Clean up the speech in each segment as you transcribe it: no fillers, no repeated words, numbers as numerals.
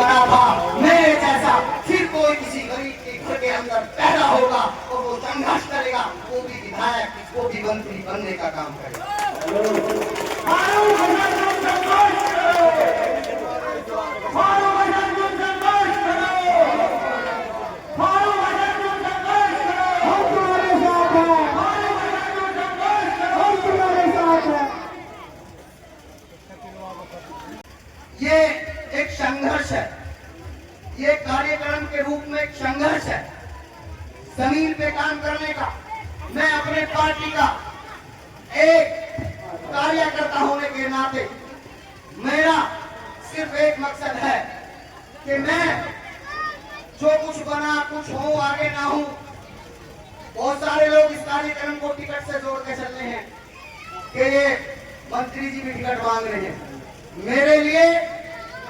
बना था, मेरे जैसा फिर कोई किसी गरीब के घर के अंदर पैदा होगा और वो संघर्ष करेगा, वो भी विधायक, वो भी मंत्री बनने का काम करेगा। ये एक संघर्ष है, ये कार्यक्रम के रूप में एक संघर्ष है जमीन पे काम करने का। मैं अपने पार्टी का एक कार्यकर्ता होने के नाते मेरा सिर्फ एक मकसद है कि मैं जो कुछ बना, कुछ हो आगे ना हो। बहुत सारे लोग इस कार्यक्रम को टिकट से जोड़ के चल रहे हैं कि ये मंत्री जी भी टिकट मांग रहे हैं। मेरे लिए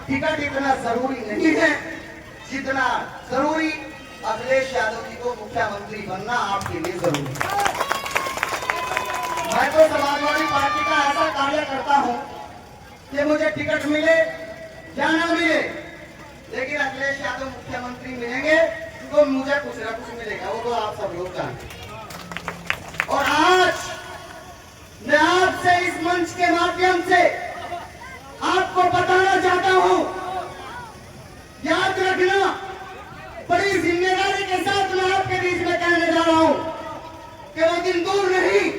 टिकट इतना जरूरी नहीं है जितना जरूरी अखिलेश यादव जी को मुख्यमंत्री बनना आपके लिए जरूरी है। मैं तो समाजवादी पार्टी का ऐसा कार्य करता हूं कि मुझे टिकट मिले या ना मिले, लेकिन अखिलेश यादव मुख्यमंत्री मिलेंगे तो मुझे कुछ ना कुछ मिलेगा, वो तो आप सब लोग जानते। और आज मैं आपसे इस मंच के माध्यम से आपको बताना चाहता हूं, याद रखना, बड़ी जिम्मेदारी के साथ मैं आपके बीच में कहने जा रहा हूं कि वो दिन दूर नहीं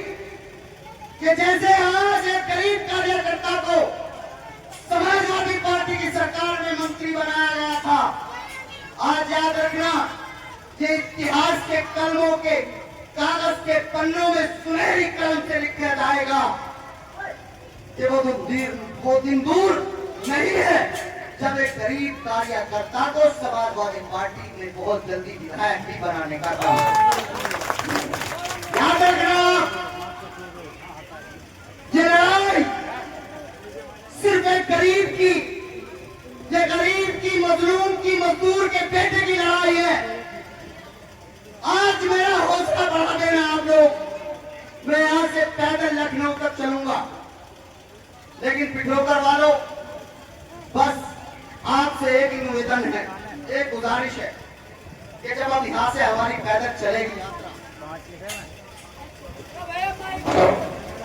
कि जैसे आज एक गरीब कार्यकर्ता को समाजवादी पार्टी की सरकार में मंत्री बनाया गया था, आज याद रखना ये इतिहास के कलमों के कागज के पन्नों में सुनहरी कलम से लिखा जाएगा कि वो दिन दूर नहीं है जब एक गरीब कार्यकर्ता को समाजवादी पार्टी ने बहुत जल्दी विधायक भी बनाने का काम याद रखना। ये लड़ाई सिर्फ एक गरीब की, ये गरीब की, मजलूम की, मजदूर के बेटे की लड़ाई है। आज मेरा हौसला बढ़ा देना आप लोग। मैं यहां से पैदल लखनऊ तक चलूंगा, लेकिन पिठोकर वालों, बस आपसे एक ही निवेदन है, एक गुजारिश है कि जब अब यहां से हमारी पैदल चलेगी यात्रा,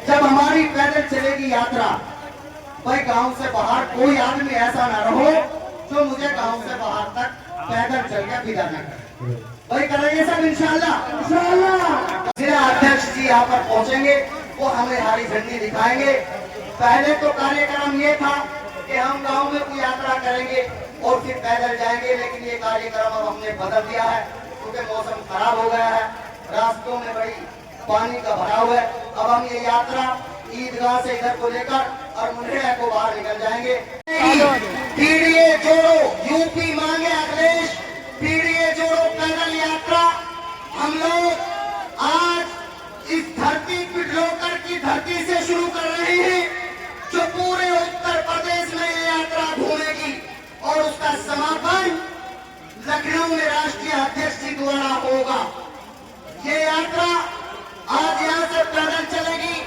जब हमारी पैदल चलेगी यात्रा, भाई गांव से बाहर कोई आदमी ऐसा ना रहो जो मुझे गांव से बाहर तक पैदल चल के विदा न करे। भाई करेंगे सब इंशाल्लाह। जिला अध्यक्ष जी यहाँ पर पहुंचेंगे, वो हमें हरी झंडी दिखाएंगे। पहले तो कार्यक्रम ये था कि हम गांव में कोई यात्रा करेंगे और फिर पैदल जाएंगे, लेकिन ये कार्यक्रम अब हमने बदल दिया है क्योंकि मौसम खराब हो गया है, रास्तों में बड़ी पानी का भराव है। अब हम ये यात्रा ईदगाह से इधर को लेकर और मुंडेरा को बाहर निकल जाएंगे। पीडीए जोड़ो, यूपी मांगे अखिलेश, पीडीए जोड़ो पैदल यात्रा हम लोग आज इस धरती पिठलोकर की धरती से शुरू कर रहे हैं, जो पूरे उत्तर प्रदेश में ये यात्रा घूमेगी और उसका समापन लखनऊ में राष्ट्रीय अध्यक्ष जी द्वारा होगा। ये यात्रा आज यहाँ से पैदल चलेगी,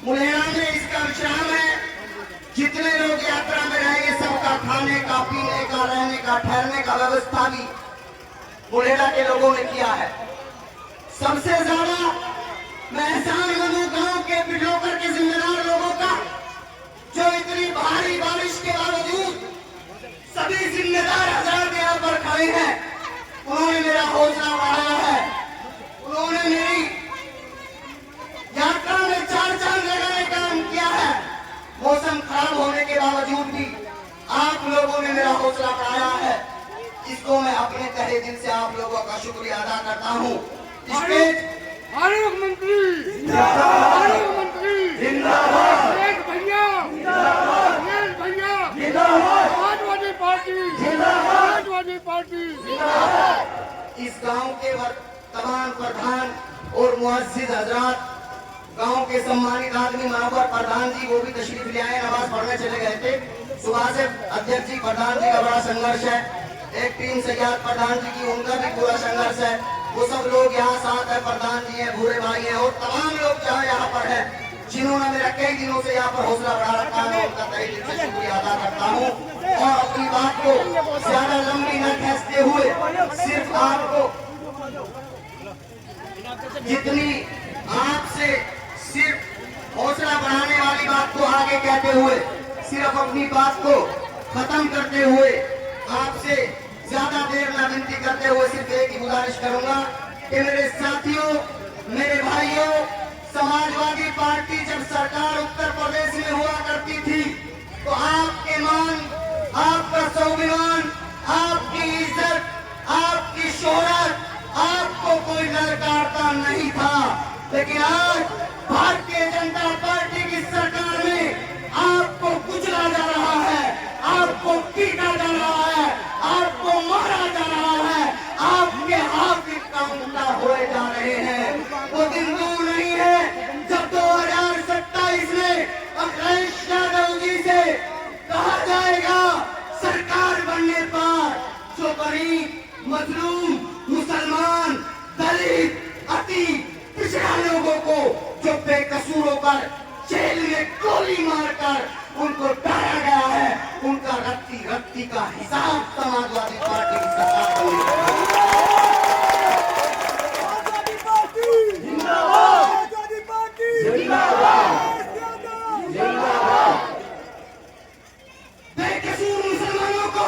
मुलेरा में इसका विश्राम है। जितने लोग यात्रा में रहेंगे सबका खाने का, पीने का, रहने का, ठहरने का व्यवस्था भी मुलेरा के लोगों ने किया है। सबसे ज्यादा मैं एहसान मनू गांव के पिठलोकर के जिम्मेदार लोगों का, जो इतनी भारी बारिश के बावजूद सभी जिम्मेदार हजरात यहाँ पर खड़े हैं, उन्होंने मेरा हौसला बढ़ाया है। उन्होंने मेरी यात्रा में चार चांद लगाने का काम किया है। मौसम खराब होने के बावजूद भी आप लोगों ने मेरा हौसला बढ़ाया है, इसको मैं अपने तहे दिल से आप लोगों का शुक्रिया अदा करता हूँ। मंत्री जिंदाबाद, भैया समाजवादी पार्टी, समाजवादी पार्टी। इस गांव के तमाम प्रधान और मुअज्जिज हजरात, गांव के सम्मानित आदमी महावर प्रधान जी वो भी तशरीफ ले आए, नमाज पढ़ने चले गए थे। सुबह से अध्यक्ष जी प्रधान जी का बड़ा संघर्ष है, एक टीम से याद प्रधान जी की, उनका भी पूरा संघर्ष है। वो सब लोग यहाँ साथ है, प्रधान जी हैं, भूरे भाई हैं और तमाम लोग जहाँ यहाँ पर है, जिन्होंने मेरा कई दिनों से यहाँ पर हौसला बढ़ा रखा है, उनका तहे दिल से शुक्रिया अदा करता हूँ। और अपनी बात को ज्यादा लंबी न खींचते हुए सिर्फ आपको जितनी आपसे सिर्फ हौसला बढ़ाने वाली बात को आगे कहते हुए सिर्फ अपनी बात को खत्म करते हुए आपसे ज्यादा देर न विनती करते हुए सिर्फ एक ही गुजारिश करूंगा कि मेरे साथियों, मेरे भाइयों, समाजवादी पार्टी जब सरकार उत्तर प्रदेश में हुआ करती थी तो आपके मान, आपका स्वाभिमान, आपकी इज्जत, आपकी शोहरत, आपको कोई ललकारता नहीं था। लेकिन आज भारतीय जनता पार्टी की सरकार में आपको कुचला जा रहा है, आपको पीटा जा रहा है, आपको मारा जा रहा है, आपके हाथ उल्टा हुए जा रहे हैं। वो दिन दूर नहीं है जब 2027 में अखिलेश यादव जी से कहा जाएगा सरकार बनने पर जो गरीब, मजलूम, मुसलमान, दलित, अति पिछड़ा लोगों को जो बेकसूर होकर जेल में गोली मारकर उनको डराया गया है, उनका रत्ती का हिसाब समाजवादी पार्टी की सरकार होगी। बेकसूर मुसलमानों को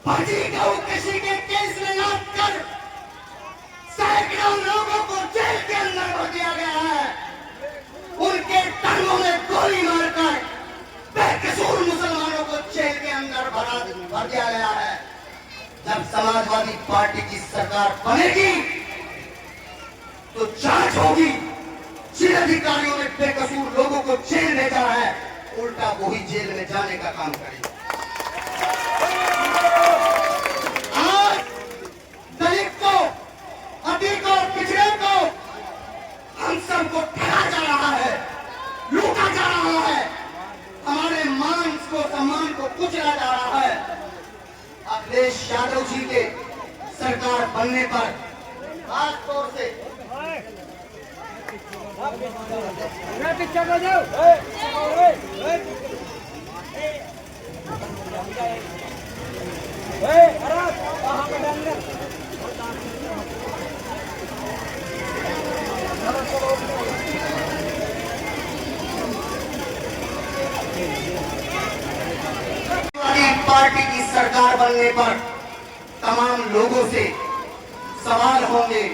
फर्जी गौकशी के केस में लाकर सैकड़ों लोगों को जेल के अंदर भर दिया गया है। उनके टांगों में गोली मारकर बेकसूर मुसलमानों को जेल के अंदर भर दिया गया है। जब समाजवादी पार्टी की सरकार बनेगी तो जांच होगी। जिन अधिकारियों ने बेकसूर लोगों को जेल भेजा है, उल्टा वही जेल में जाने का काम करेगा। आज दलित को, अति को, पिछड़े को, हम सबको ठगा जा रहा है, लूटा जा रहा है, हमारे मान को, सम्मान को कुचला जा रहा है। अखिलेश यादव जी के सरकार बनने पर खास तौर से पार्टी की सरकार बनने पर तमाम लोगों से सवाल होंगे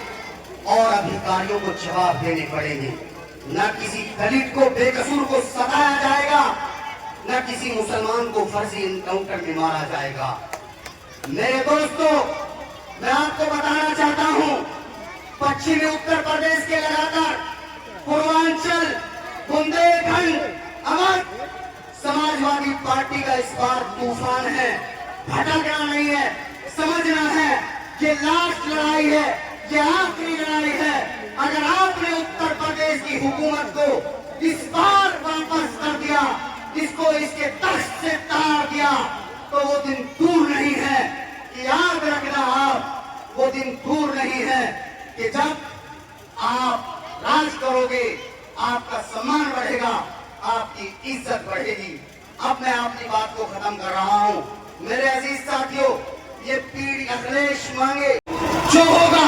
और अधिकारियों को जवाब देने पड़ेंगे। न किसी दलित को, बेकसूर को सताया जाएगा, न किसी मुसलमान को फर्जी इनकाउंटर में मारा जाएगा। मेरे दोस्तों, मैं आपको बताना चाहता हूं, पश्चिमी उत्तर प्रदेश के लगातार पूर्वांचल, बुंदेलखंड, अवध समाजवादी पार्टी का इस बार तूफान है। भटकना नहीं है, समझना है कि लास्ट लड़ाई है, ये आखिरी लड़ाई है। अगर आपने उत्तर प्रदेश की हुकूमत को इस बार वापस कर दिया, इसको इसके तख्त से तार दिया, तो वो दिन दूर नहीं है कि याद रखना आप, वो दिन दूर नहीं है कि जब आप राज करोगे, आपका सम्मान बढ़ेगा, आपकी इज्जत बढ़ेगी। अब मैं अपनी बात को खत्म कर रहा हूं। मेरे अजीज साथियों, ये पीढ़ी अखिलेश मांगे जो होगा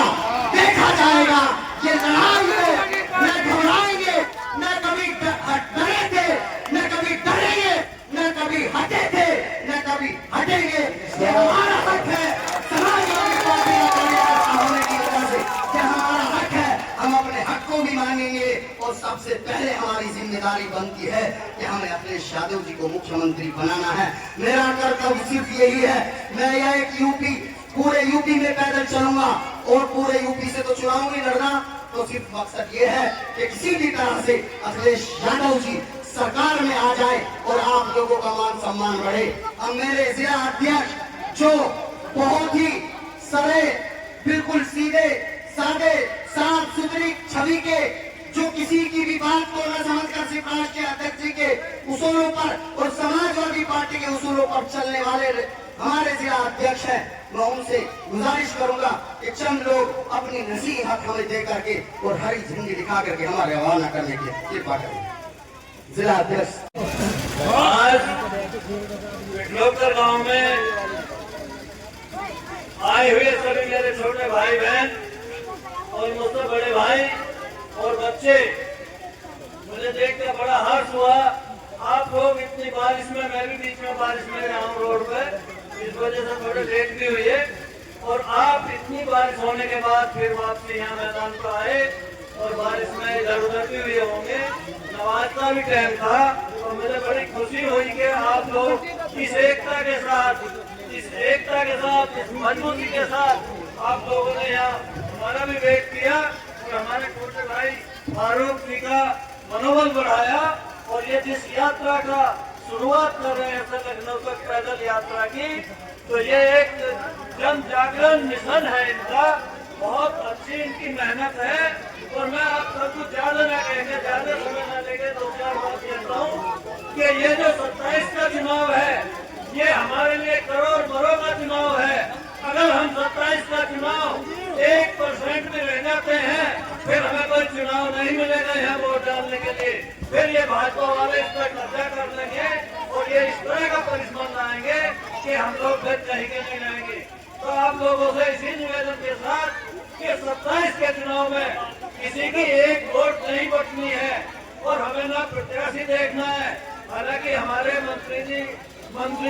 देखा जाएगा। ये लड़ाई में न घबराएंगे, न कभी डरे थे, न कभी डरेंगे, न कभी हटे थे, न कभी हटेंगे। ये हमारा हक है, समाजवादी पार्टी का कार्यकर्ता होने की वजह से ये हमारा हक है। हम अपने हक को भी मांगेंगे और सबसे पहले हमारी जिम्मेदारी बनती है कि हमें अखिलेश यादव जी को मुख्यमंत्री बनाना है। मेरा कर्तव्य सिर्फ यही है, मैं यह एक पूरे यूपी में पैदल चलूंगा और पूरे यूपी से तो चुनाव नहीं लड़ना, तो सिर्फ मकसद ये है कि किसी भी तरह से अखिलेश यादव जी सरकार में आ जाए और आप लोगों का मान सम्मान बढ़े। अब मेरे जिला अध्यक्ष जो बहुत ही सरल, बिल्कुल सीधे साधे, साफ सुथरी छवि के जो किसी की भी बात को न समझकर सिर्फ राष्ट्रीय अध्यक्ष जी के उसूलों पर और समाजवादी पार्टी के उसूलों पर चलने वाले हमारे जिला अध्यक्ष हैं, मैं उनसे गुजारिश करूंगा कि चंद लोग अपनी नसीहत हमें दे करके और हरी झंडी दिखा करके हमारे रवाना करने की कृपा करें। जिला अध्यक्ष आज विठलोकर गांव में आए हुए सभी मेरे छोटे भाई बहन और मुझसे बड़े भाई और बच्चे, मुझे देखकर बड़ा हर्ष हुआ। आप लोग इतनी बारिश में, मैं भी बीच में बारिश में रहा हूँ रोड पे, इस वजह से थोड़ी लेट भी हुई है, और आप इतनी बारिश होने के बाद फिर वापसी यहाँ मैदान पर आए और बारिश में इधर उधर भी हुए होंगे, नमाज का भी टाइम था, और मुझे बड़ी खुशी हुई कि आप लोग इस एकता के साथ, इस मजबूती के साथ आप लोगों ने यहाँ हमारा भी वेट किया और हमारे छोटे भाई फारूक जी का मनोबल बढ़ाया। और ये जिस यात्रा का शुरुआत कर रहे हैं लखनऊ तक पैदल यात्रा की, तो ये एक जन जागरण मिशन है इनका, बहुत अच्छी इनकी मेहनत है। और मैं आप सब कुछ ज्यादा न कहेंगे, ज्यादा समय न लेंगे, 2-4 बात कहता हूँ कि ये जो 27 का चुनाव है, ये हमारे लिए करोड़ बरों का चुनाव है। अगर हम 27 का चुनाव 1% में रह जाते हैं, फिर हमें कोई चुनाव नहीं मिलेगा यहाँ वोट डालने के लिए, फिर ये भाजपा वाले इस पर कब्जा कर लेंगे और ये इस तरह का परिश्रम लाएंगे कि हम लोग फिर कहीं के नहीं रहेंगे। तो आप लोगों से इसी निवेदन के साथ कि 27 के चुनाव में किसी की एक वोट नहीं बचनी है और हमें ना प्रत्याशी देखना है। हालांकि हमारे मंत्री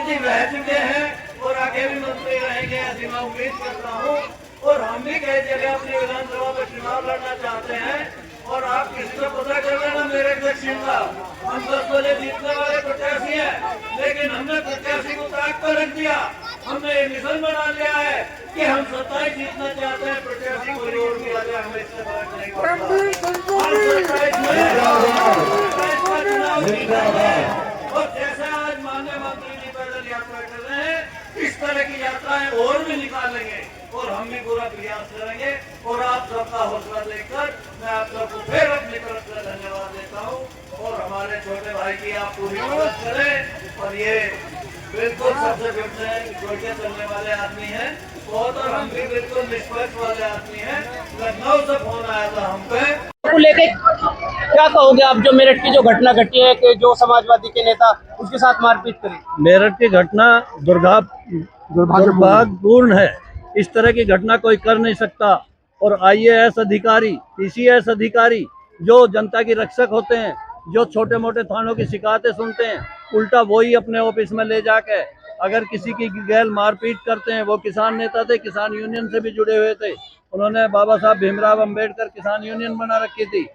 जी रह चुके हैं और आगे भी मंत्री रहेंगे, ऐसी मैं उम्मीद करता हूँ। और हम भी कई जगह अपनी विधानसभा में चुनाव लड़ना चाहते हैं, और आप किसी को पता कर लेना मेरे दक्षिण का, हम 10 बजे जीतने वाले प्रत्याशी हैं, लेकिन हमने प्रत्याशी को ताक पर रख दिया। हमने ये मिशन बना लिया है कि हम 27 जीतना चाहते हैं, प्रत्याशी को जोड़ दिया जाए, हमें इससे फर्क नहीं पड़ता। और 27 में चुनाव जीतना है। और जैसे आज माननीय मंत्री जी पैदल यात्रा कर रहे हैं, इस तरह की यात्राएं और भी निकालेंगे और हम भी पूरा प्रयास करेंगे। और आप सबका हौसला देखकर मैं आप सबको फिर अपनी तरफ से धन्यवाद देता हूँ। और हमारे छोटे भाई की आप पूरी मदद करें, और ये बिल्कुल सबसे जुड़ के चलने वाले आदमी हैं बहुत, और हम भी बिल्कुल निष्पक्ष वाले आदमी हैं। लखनऊ से फोन आया था हम पे को लेके क्या कहोगे आप, जो मेरठ की जो घटना घटी है कि जो समाजवादी के नेता उसके साथ मारपीट करी? मेरठ की घटना दुर्भाग्यपूर्ण है। इस तरह की घटना कोई कर नहीं सकता। और IAS अधिकारी, PCS अधिकारी जो जनता की रक्षक होते हैं, जो छोटे मोटे थानों की शिकायतें सुनते हैं, उल्टा वही अपने ऑफिस में ले जाके अगर किसी की गैर मारपीट करते हैं। वो किसान नेता थे, किसान यूनियन से भी जुड़े हुए थे, उन्होंने बाबा साहब भीमराव अंबेडकर किसान यूनियन बना रखी थी,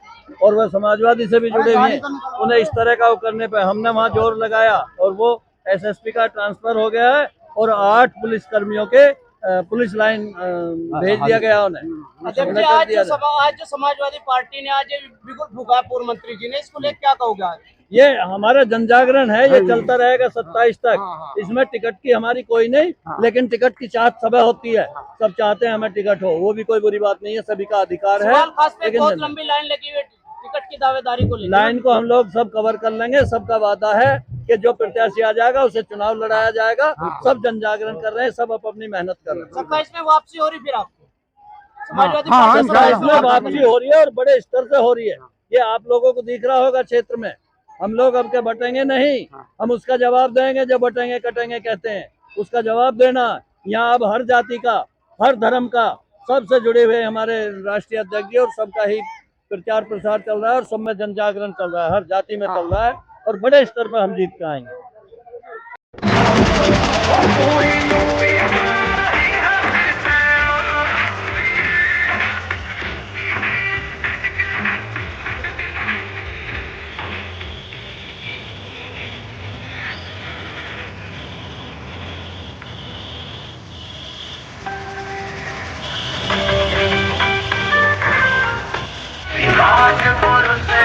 और वह समाजवादी से भी जुड़े हुए हैं। उन्हें इस तरह का करने पे हमने वहाँ जोर लगाया और वो SSP का ट्रांसफर हो गया है, और 8 पुलिस कर्मियों के पुलिस लाइन भेज दिया गया उन्हें। आज जो समाजवादी पार्टी ने आज बिल्कुल भूखा पूर्व मंत्री जी ने, इसको लेकर क्या कहोगे आज? ये हमारा जन जागरण है, ये चलता रहेगा 27 तक। इसमें टिकट की हमारी कोई नहीं, लेकिन टिकट की चाहत सब होती है, सब चाहते हैं हमें टिकट हो, वो भी कोई बुरी बात नहीं है, सभी का अधिकार है। लेकिन बहुत लंबी लाइन लगी हुई टिकट की दावेदारी को लेकर। लाइन को हम लोग सब कवर कर लेंगे। सबका वादा है कि जो प्रत्याशी आ जाएगा उसे चुनाव लड़ाया जाएगा। सब जन जागरण कर रहे हैं, सब अपनी मेहनत कर रहे हैं। 27 में वापसी हो रही फिर आपकी समाजवादी पार्टी? 27 में वापसी हो रही है और बड़े स्तर से हो रही है। ये आप लोगों को दिख रहा होगा क्षेत्र में। हम लोग अब के बटेंगे नहीं, हम उसका जवाब देंगे। जब बटेंगे कटेंगे कहते हैं, उसका जवाब देना। यहाँ अब हर जाति का, हर धर्म का, सबसे जुड़े हुए हमारे राष्ट्रीय अध्यक्ष जी, और सबका ही प्रचार प्रसार चल रहा है, और सब में जन जागरण चल रहा है, हर जाति में चल रहा है, और बड़े स्तर पर हम जीत के आएंगे। राजपुर से